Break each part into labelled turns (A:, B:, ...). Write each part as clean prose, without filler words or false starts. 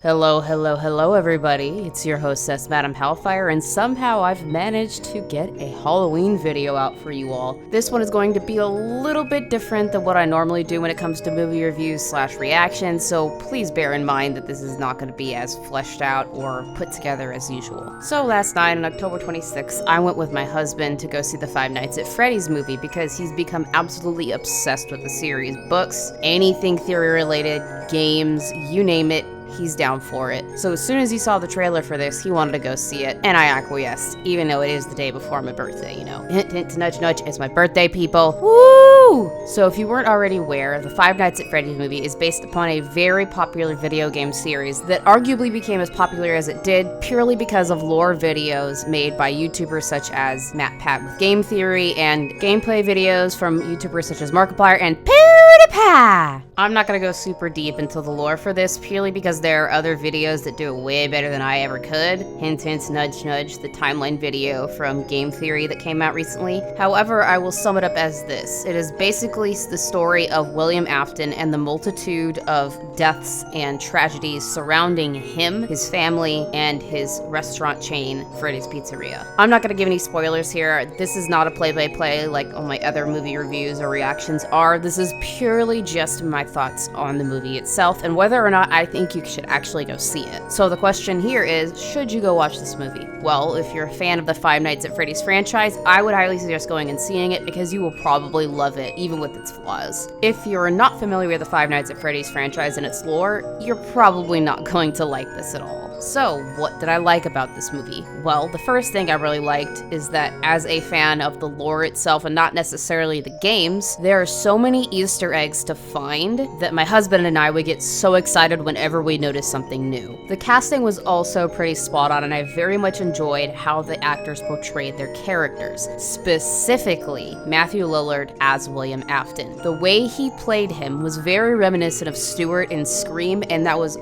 A: Hello, hello, hello everybody. It's your hostess, Madam Hellfire, and somehow I've managed to get a Halloween video out for you all. This one is going to be a little bit different than what I normally do when it comes to movie reviews / reactions, so please bear in mind that this is not going to be as fleshed out or put together as usual. So last night on October 26th, I went with my husband to go see the Five Nights at Freddy's movie because he's become absolutely obsessed with the series. Books, anything theory related, games, you name it. He's down for it. So as soon as he saw the trailer for this, he wanted to go see it, and I acquiesced, even though it is the day before my birthday, you know. Hint, hint, nudge, nudge, it's my birthday, people. Woo! So if you weren't already aware, the Five Nights at Freddy's movie is based upon a very popular video game series that arguably became as popular as it did purely because of lore videos made by YouTubers such as MatPat with Game Theory and gameplay videos from YouTubers such as Markiplier and PewDiePie. I'm not gonna go super deep into the lore for this purely because there are other videos that do it way better than I ever could. Hint, hint, nudge, nudge, the timeline video from Game Theory that came out recently. However, I will sum it up as this. It is basically the story of William Afton and the multitude of deaths and tragedies surrounding him, his family, and his restaurant chain, Freddy's Pizzeria. I'm not gonna give any spoilers here. This is not a play-by-play like all my other movie reviews or reactions are. This is purely just my thoughts on the movie itself and whether or not I think you should actually go see it. So the question here is, should you go watch this movie? Well, if you're a fan of the Five Nights at Freddy's franchise, I would highly suggest going and seeing it because you will probably love it, even with its flaws. If you're not familiar with the Five Nights at Freddy's franchise and its lore, you're probably not going to like this at all. So, what did I like about this movie? Well, the first thing I really liked is that as a fan of the lore itself and not necessarily the games, there are so many Easter eggs to find that my husband and I would get so excited whenever we noticed something new. The casting was also pretty spot on, and I very much enjoyed how the actors portrayed their characters, specifically Matthew Lillard as William Afton. The way he played him was very reminiscent of Stewart in Scream, and that was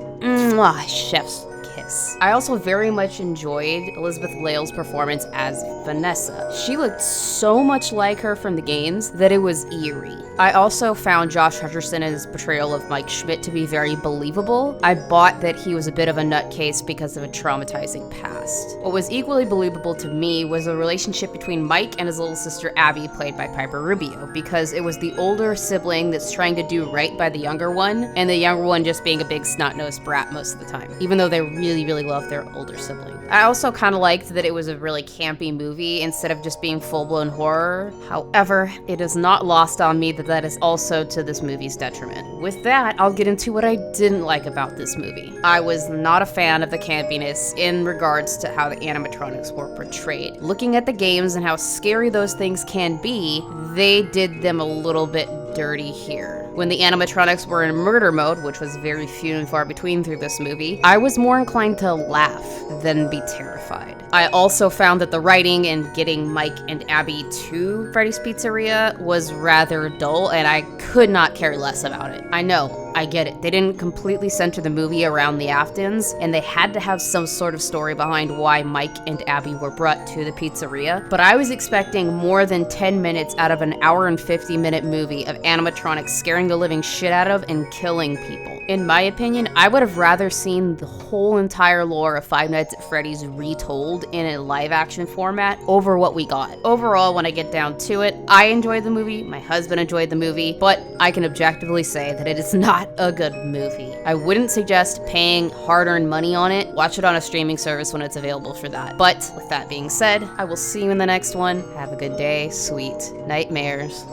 A: chef's kiss. I also very much enjoyed Elizabeth Lail's performance as Vanessa. She looked so much like her from the games that it was eerie. I also found Josh Hutcherson's portrayal of Mike Schmidt to be very believable. I bought that he was a bit of a nutcase because of a traumatizing past. What was equally believable to me was the relationship between Mike and his little sister Abby, played by Piper Rubio, because it was the older sibling that's trying to do right by the younger one, and the younger one just being a big snot-nosed brat most of the time, even though they really love their older sibling. I also kind of liked that it was a really campy movie instead of just being full-blown horror. However, it is not lost on me that that is also to this movie's detriment. With that, I'll get into what I didn't like about this movie. I was not a fan of the campiness in regards to how the animatronics were portrayed. Looking at the games and how scary those things can be, they did them a little bit dirty here. When the animatronics were in murder mode, which was very few and far between through this movie, I was more inclined to laugh than be terrified. I also found that the writing and getting Mike and Abby to Freddy's Pizzeria was rather dull, and I could not care less about it. I know, I get it. They didn't completely center the movie around the Aftons, and they had to have some sort of story behind why Mike and Abby were brought to the pizzeria, but I was expecting more than 10 minutes out of an hour and 50-minute movie of animatronics scaring the living shit out of and killing people. In my opinion, I would have rather seen the whole entire lore of Five Nights at Freddy's retold in a live-action format over what we got. Overall, when I get down to it, I enjoyed the movie, my husband enjoyed the movie, but I can objectively say that it is not a good movie. I wouldn't suggest paying hard-earned money on it. Watch it on a streaming service when it's available for that. But with that being said, I will see you in the next one. Have a good day, sweet nightmares.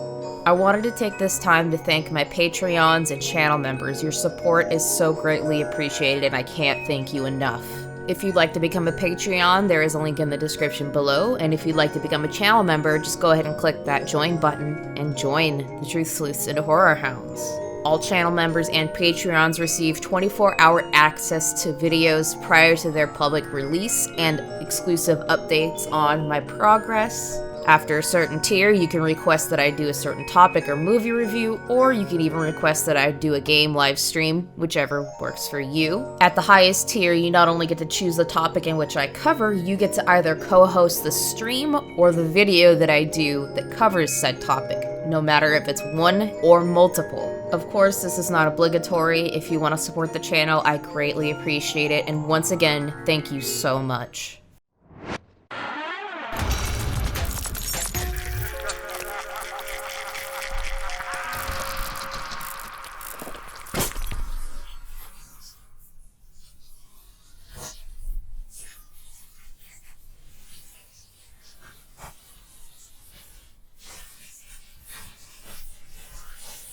B: I wanted to take this time to thank my Patreons and channel members. Your support is so greatly appreciated, and I can't thank you enough. If you'd like to become a Patreon, there is a link in the description below, and if you'd like to become a channel member, just go ahead and click that join button and join the Truth Sleuths and Horror Hounds. All channel members and Patreons receive 24-hour access to videos prior to their public release and exclusive updates on my progress. After a certain tier, you can request that I do a certain topic or movie review, or you can even request that I do a game live stream, whichever works for you. At the highest tier, you not only get to choose the topic in which I cover, you get to either co-host the stream or the video that I do that covers said topic. no matter if it's one or multiple. Of course, this is not obligatory. If you want to support the channel, I greatly appreciate it, and once again, thank you so much.